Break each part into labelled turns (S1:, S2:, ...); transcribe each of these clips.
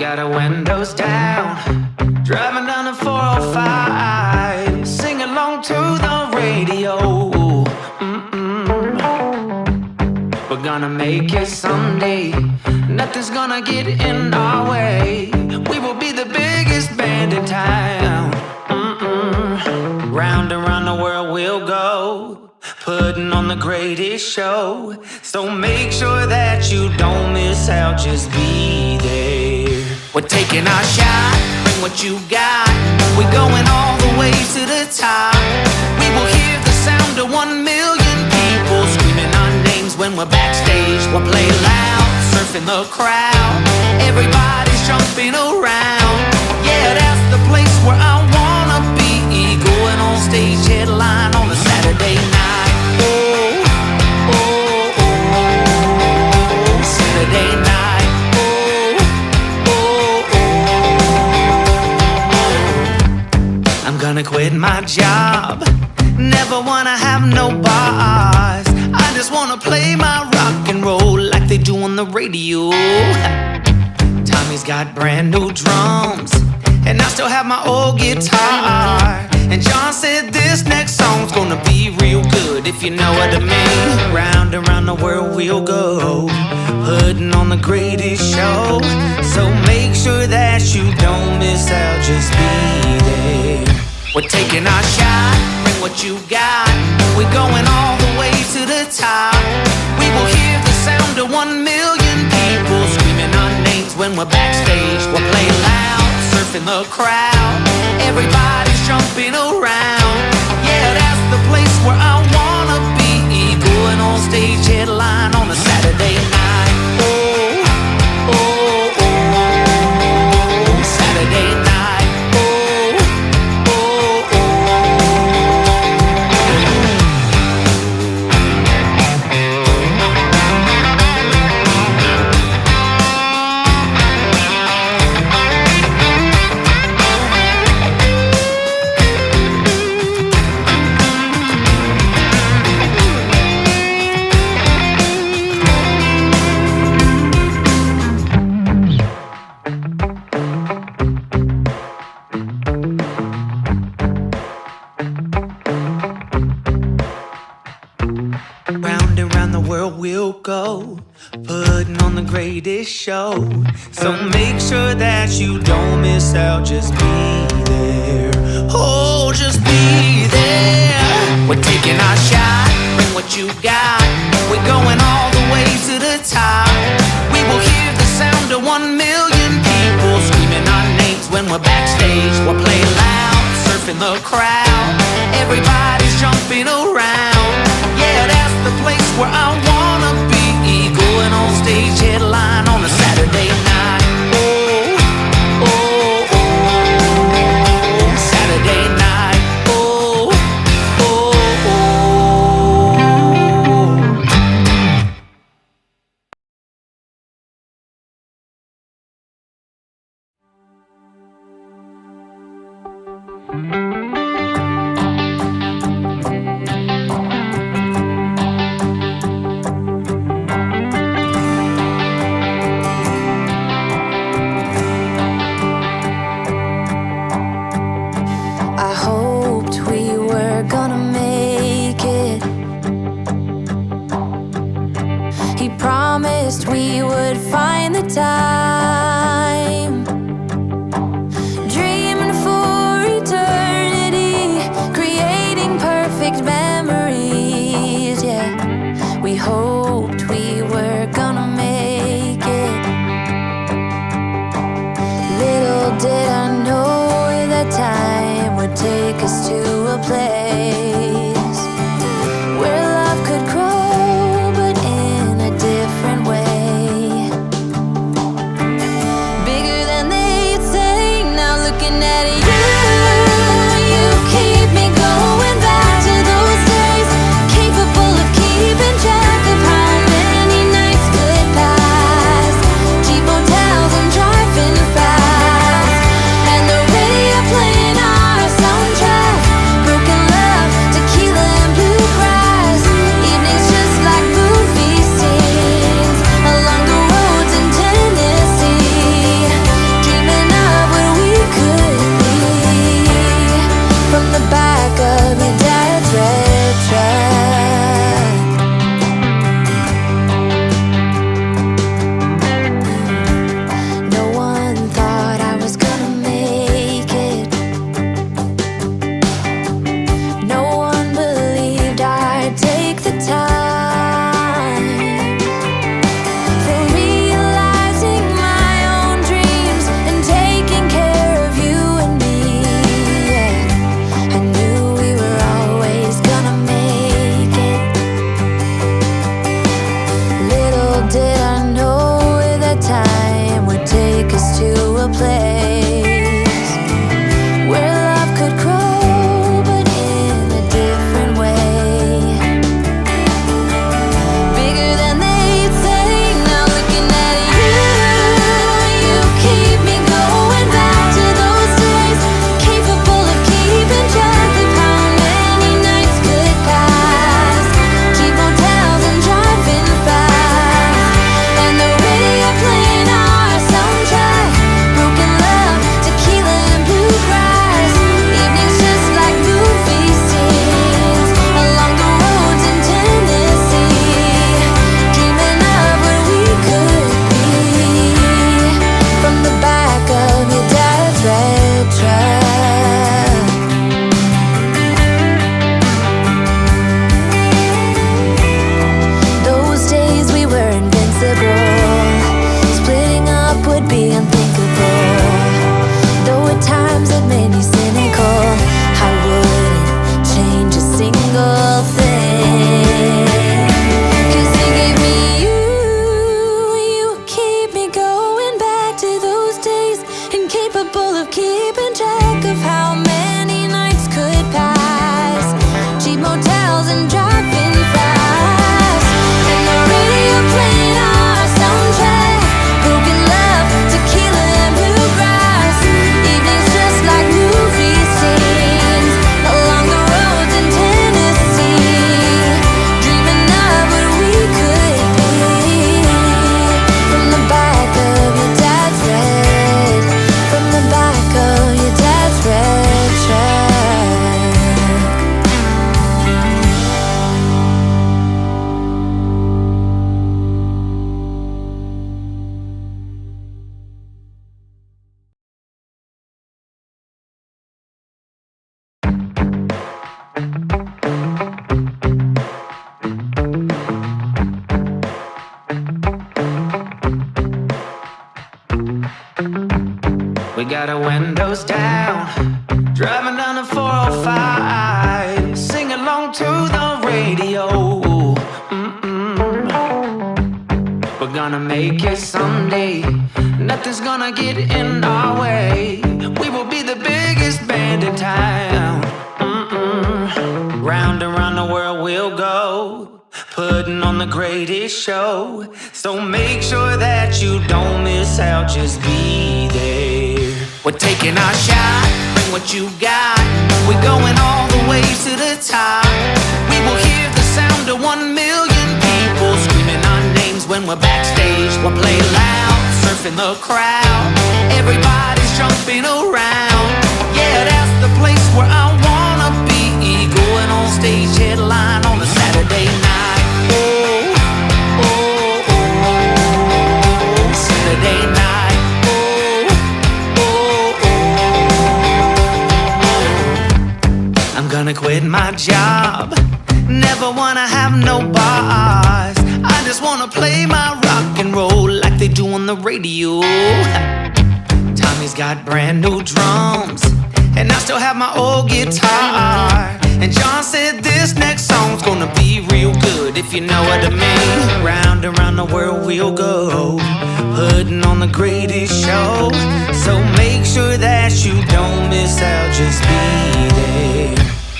S1: got our windows down, driving down the 405, sing along to the radio. We're gonna make it someday, nothing's gonna get in our way. We will be the biggest band in town. Round and round the world we'll go, putting on the greatest show. So make sure that you don't miss out, just be there. We're taking our shot, bring what you got. We're going all the way to the top. We will hear the sound of 1 million people screaming our names when we're backstage. We'll play loud, surfing the crowd. Everybody's jumping around. Yeah, that's the place where I wanna be. Going on stage, headline on a Saturday night. Oh, oh, oh, Saturday night. Oh, oh, oh. I'm gonna quit my job, never wanna have no boss. I just wanna play my rock and roll like they do on the radio. Tommy's got brand new drums, and I still have my old guitar. And John said this next song's gonna be real good, if you know what I mean. Round and round the world we'll go, putting on the greatest show. So make sure that you don't miss out, just be there. We're taking our shot, bring what you got. We're going all the way to the top. We will hear the sound of 1 million people screaming our names when we're backstage. We'll play loud, surfing the crowd. Everybody's jumping around. Yeah, that's the place where I wanna be. Going on stage, headline on a Saturday night. Oh, oh, oh, Saturday night. Oh, oh, oh. Round and round the world we'll go, putting on the greatest show. So make sure that you don't miss out, just be there. Oh, just be there. We're taking our shot, bring what you got. We're going all the way to the top. We will hear the sound of 1 million people screaming our names when we're backstage. We'll play loud, surfing the crowd. Everybody's jumping around. Yeah, that's the place where I wanna be. Going on stage, headline on a Saturday night. Oh, oh, oh, Saturday night. Oh, oh, oh.
S2: We would find the time, dreaming for eternity, creating perfect memories. Yeah, we hoped we were gonna make it. Little did I know that time would take us to a place where love could grow, but in a different way. Driving fast, and the radio playing our soundtrack. capable of keeping track of how many nights could pass. Cheap motels and driving fast, and the radio playing our soundtrack. Broken love, tequila and bluegrass. Evenings just like movie scenes along the roads in Tennessee. Dreaming of what we could be. From the back of your dad's red, from the back of your dad's red truck.
S1: We got our windows down, driving down the 405, sing along to the radio. We're gonna make it someday, nothing's gonna get in our way. We will be the biggest band in town. Round and round the world we'll go, putting on the greatest show. So make sure that you don't miss out, just be there. We're taking our shot, bring what you got. We're going all the way to the top. We will hear the sound of 1 million people screaming our names when we're backstage. We'll play loud, surfing the crowd. Everybody's jumping around. Yeah, that's the place where I wanna be. Going on stage, headline on a Saturday night. Oh, oh, oh, Saturday night. Oh, oh, oh. I'm gonna quit my job, never wanna have no boss. I just wanna play my rock and roll like they do on the radio. Tommy's got brand new drums, and I still have my old guitar. And John said this next song's gonna be real good, if you know what I mean. Round and round the world we'll go, putting on the greatest show. So make sure that you don't miss out, just be there.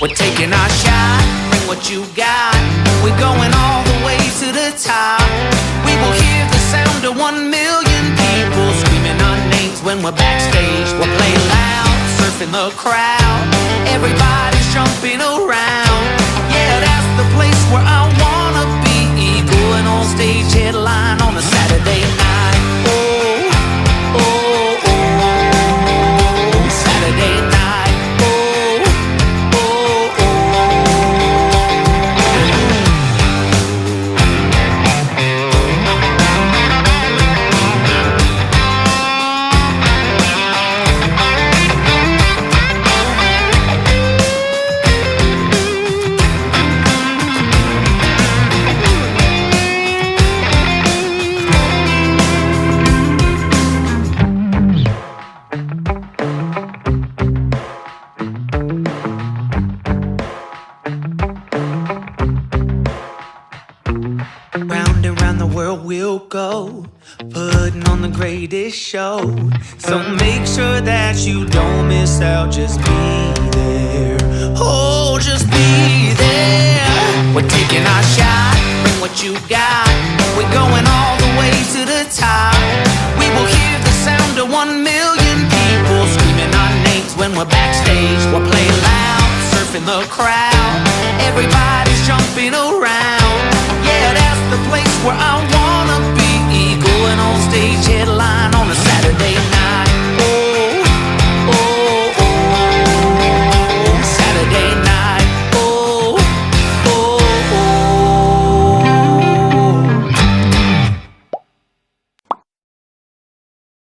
S1: We're taking our shot, bring what you got. We're going all the way to the top. We will hear the sound of 1 million people screaming our names when we're backstage. We'll play loud, surfing the crowd. Everybody's jumping around. Yeah, that's the place where I wanna be. Going on stage, headline on a Saturday night. Oh, oh, oh, Saturday night. Oh, oh, oh. Round and round the world we'll go, putting on the greatest show. So make sure that you don't miss out, just be there. Oh, just be there. We're taking our shot, bring what you got. We're going all the way to the top. We will hear the sound of 1 million people screaming our names when we're backstage. We'll play loud, surfing the crowd. Everybody's jumping around.